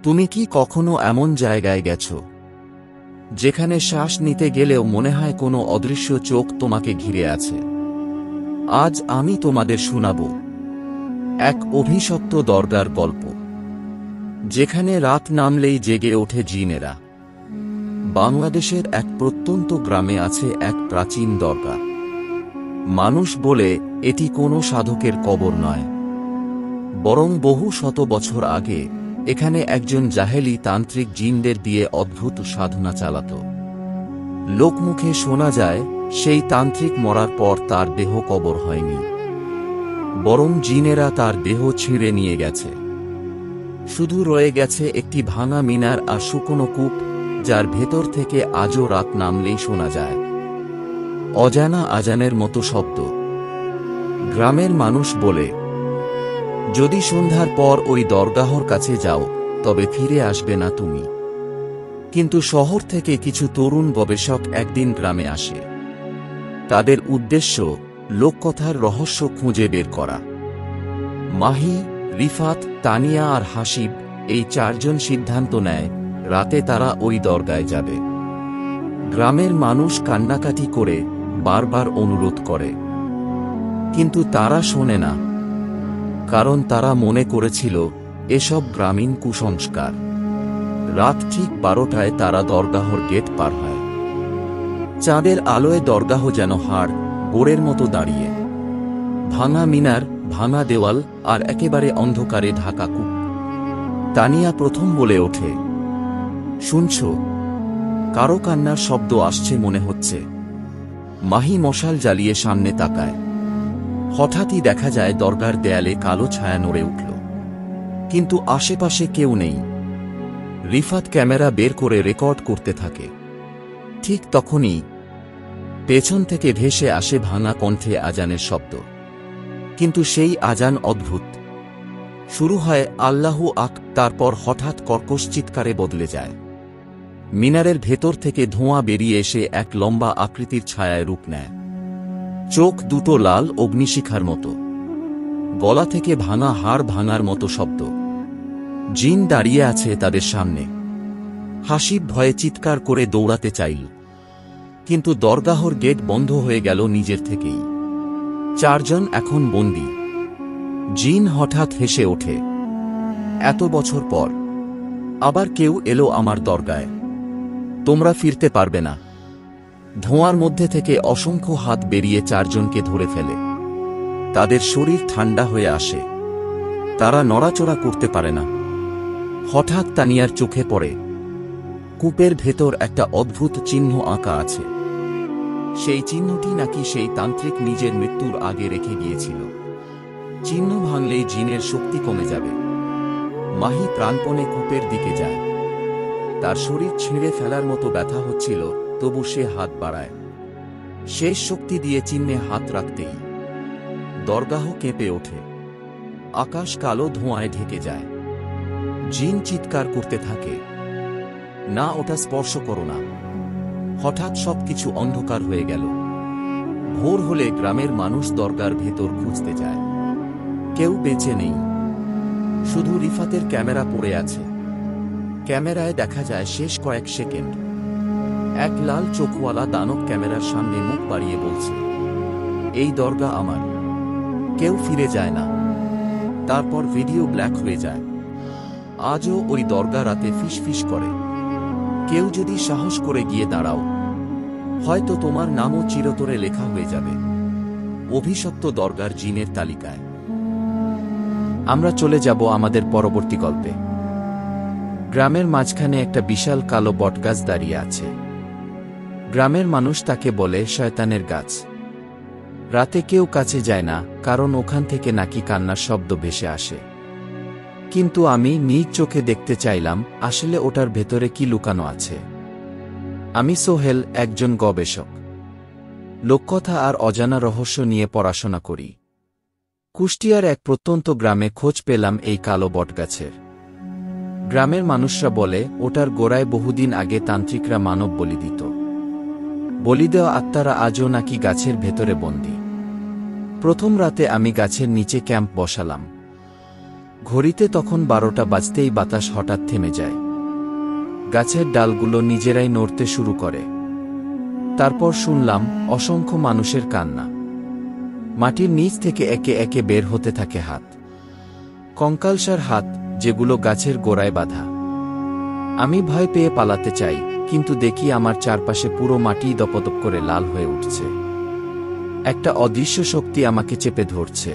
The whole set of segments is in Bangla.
তুমি কি কখনো এমন জায়গায় গেছো যেখানে শ্বাস নিতে গেলেও মনে হয় কোনো অদৃশ্য চোখ তোমাকে ঘিরে আছে? আজ আমি তোমাদের শোনাব এক অভিশপ্ত দরগার গল্প, যেখানে রাত নামলেই জেগে ওঠে জিনেরা। বাংলাদেশের এক প্রত্যন্ত গ্রামে আছে এক প্রাচীন দরগা। মানুষ বলে এটি কোনো সাধকের কবর নয়, বরং বহু শত বছর আগে এখানে একজন জাহেলি তান্ত্রিক জিনদের দিয়ে অদ্ভুত সাধনা চালাত। লোকমুখে শোনা যায় সেই তান্ত্রিক মরার পর তার দেহ কবর হয়নি, বরং জিনেরা তার দেহ ছিঁড়ে নিয়ে গেছে। শুধু রয়ে গেছে একটি ভাঙা মিনার আর শুকনো কূপ, যার ভেতর থেকে আজও রাত নামলেই শোনা যায় অজানা আজানের মতো শব্দ। গ্রামের মানুষ বলে, যদি সন্ধ্যার পর ওই দরগাহর কাছে যাও তবে ফিরে আসবে না তুমি। কিন্তু শহর থেকে কিছু তরুণ গবেষক একদিন গ্রামে আসে। তাদের উদ্দেশ্য লোককথার রহস্য খুঁজে বের করা। মাহি, রিফাত, তানিয়া আর হাসিব এই চারজন সিদ্ধান্ত নেয় রাতে তারা ওই দরগায় যাবে। গ্রামের মানুষ কান্নাকাটি করে বারবার অনুরোধ করে, কিন্তু তারা শোনে না, কারণ তারা মনে করেছিল এসব গ্রামীণ কুসংস্কার। রাত ঠিক 12টায় তারা দরগাহর গেট পার হয়। চাঁদের আলোয় দরগাহ যেন হাড় গোড়ের মতো দাঁড়িয়ে। ভাঙা মিনার, ভাঙা দেওয়াল আর একেবারে অন্ধকারে ঢাকা কূপ। তানিয়া প্রথম বলে ওঠে, শুনছ? কারো কান্নার শব্দ আসছে মনে হচ্ছে। মাহি মশাল জ্বালিয়ে সামনে তাকায়। হঠাৎই দেখা যায় দরগার দেয়ালে কালো ছায়া নড়ে উঠল, কিন্তু আশেপাশে কেউ নেই। রিফাত ক্যামেরা বের করে রেকর্ড করতে থাকে। ঠিক তখনই পেছন থেকে ভেসে আসে ভাঙা কণ্ঠে আজানের শব্দ। কিন্তু সেই আজান অদ্ভুত। শুরু হয় আল্লাহু আক, তারপর হঠাৎ কর্কশ চিৎকারে বদলে যায়। মিনারের ভেতর থেকে ধোঁয়া বেরিয়ে এসে এক লম্বা আকৃতির ছায়ায় রূপ নেয়। চোখ দুটো লাল অগ্নিশিখার মতো, গলা থেকে ভাঙা হাড় ভাঙার মতো শব্দ। জিন দাঁড়িয়ে আছে তাদের সামনে। হাসিব ভয়ে চিৎকার করে দৌড়াতে চাইল, কিন্তু দরগাহর গেট বন্ধ হয়ে গেল নিজের থেকেই। চারজন এখন বন্দী। জিন হঠাৎ হেসে ওঠে, এত বছর পর আবার কেউ এলো আমার দরগায়, তোমরা ফিরতে পারবে না। ধোঁয়ার মধ্যে থেকে অসংখ্য হাত বেরিয়ে চারজনকে ধরে ফেলে। তাদের শরীর ঠান্ডা হয়ে আসে, তারা নড়াচড়া করতে পারে না। হঠাৎ তানিয়ার চোখে পড়ে, কূপের ভেতর একটা অদ্ভুত চিহ্ন আঁকা আছে। সেই চিহ্নটি নাকি সেই তান্ত্রিক নিজের মৃত্যুর আগে রেখে গিয়েছিল। চিহ্ন ভাঙলেই জিনের শক্তি কমে যাবে। মাহি প্রাণপণে কূপের দিকে যায়। তার শরীর ছিঁড়ে ফেলার মতো ব্যথা হচ্ছিল, তবু সে হাত বাড়ায়। শেষ শক্তি দিয়ে চিহ্নে হাত রাখতেই দরগাহ কেঁপে ওঠে। আকাশ কালো ধোঁয়ায় ঢেকে যায়। জিন চিৎকার করতে থাকে, না, ওটা স্পর্শ করো না। হঠাৎ সবকিছু অন্ধকার হয়ে গেল। ভোর হলে গ্রামের মানুষ দরগার ভেতর খুঁজতে যায়। কেউ বেঁচে নেই, শুধু রিফাতের ক্যামেরা পড়ে আছে। ক্যামেরায় দেখা যায় শেষ কয়েক সেকেন্ড এক লাল চোখওয়ালা দানব ক্যামেরার সামনে মুখ বাড়িয়ে বলছে, এই দরগা আমার, কেউ ফিরে যায় না। তারপর ভিডিও ব্ল্যাক হয়ে যায়। আজও ওই দরগা রাতে ফিসফিস করে, কেউ যদি সাহস করে গিয়ে দাঁড়াও, হয়তো তোমার নামও চিরতরে লেখা হয়ে যাবে অভিশপ্ত দরগার জিনের তালিকায়। আমরা চলে যাব আমাদের পরবর্তী গল্পে। গ্রামের মাঝখানে একটা বিশাল কালো বটগাছ দাঁড়িয়ে আছে। গ্রামের মানুষ তাকে বলে শয়তানের গাছ। রাতে কেউ কাছে যায় না, কারণ ওখান থেকে নাকি কান্নার শব্দ ভেসে আসে। কিন্তু আমি নিজ চোখে দেখতে চাইলাম আসলে ওটার ভেতরে কি লুকানো আছে। আমি সোহেল, একজন গবেষক। লোককথা আর অজানা রহস্য নিয়ে পড়াশোনা করি। কুষ্টিয়ার এক প্রত্যন্ত গ্রামে খোঁজ পেলাম এই কালো বটগাছের। গ্রামের মানুষরা বলে ওটার গোড়ায় বহুদিন আগে তান্ত্রিকরা মানব বলি দিত। বলি দেওয়া আত্মারা আজও নাকি গাছের ভেতরে বন্দী। প্রথম রাতে আমি গাছের নিচে ক্যাম্প বসালাম। ঘড়িতে তখন 12টা বাজতেই বাতাস হঠাৎ থেমে যায়। গাছের ডালগুলো নিজেরাই নড়তে শুরু করে। তারপর শুনলাম অসংখ্য মানুষের কান্না। মাটির নিচ থেকে একে একে বের হতে থাকে হাত, কঙ্কালসার হাত, যেগুলো গাছের গোড়ায় বাঁধা। আমি ভয় পেয়ে পালাতে চাই, কিন্তু দেখি আমার চারপাশে পুরো মাটি দপদপ করে লাল হয়ে উঠছে। একটা অদৃশ্য শক্তি আমাকে চেপে ধরছে।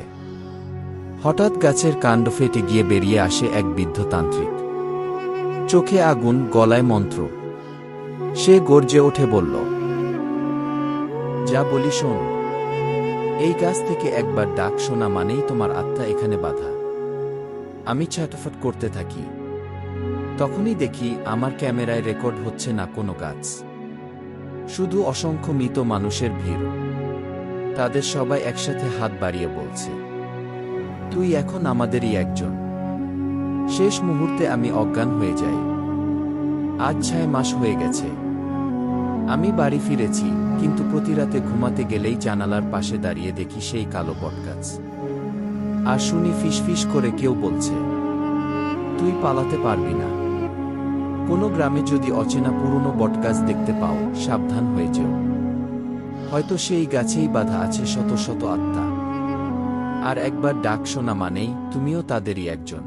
হঠাৎ গাছের কাণ্ড ফেটে গিয়ে বেরিয়ে আসে এক বৃদ্ধ তান্ত্রিক। চোখে আগুন, গলায় মন্ত্র। সে গর্জে ওঠে বলল, যা বলি শোন। এই গাছ থেকে একবার ডাক শোনা মানেই তোমার আত্মা এখানে বাধা। আমি ছটফট করতে থাকি। তখনই দেখি আমার ক্যামেরায় রেকর্ড হচ্ছে না কোনো গাছ, শুধু অসংখ্য মৃত মানুষের ভিড়। তাদের সবাই একসাথে হাত বাড়িয়ে বলছে, তুই এখন আমাদেরই একজন। শেষ মুহূর্তে আমি অজ্ঞান হয়ে যাই। আজ 6 মাস হয়ে গেছে। আমি বাড়ি ফিরেছি, কিন্তু প্রতি রাতে ঘুমাতে গেলেই জানালার পাশে দাঁড়িয়ে দেখি সেই কালো বটগাছ। আর শুনি ফিসফিস করে কেউ বলছে, তুই পালাতে পারবি না। কোনো গ্রামে যদি অচেনা পুরনো বটগাছ দেখতে পাও, সাবধান হয়ে যেও। হয়তো সেই গাছেই বাধা আছে শত শত আত্মা। আর একবার ডাক শোনা মানেই তুমিও তাদেরই একজন।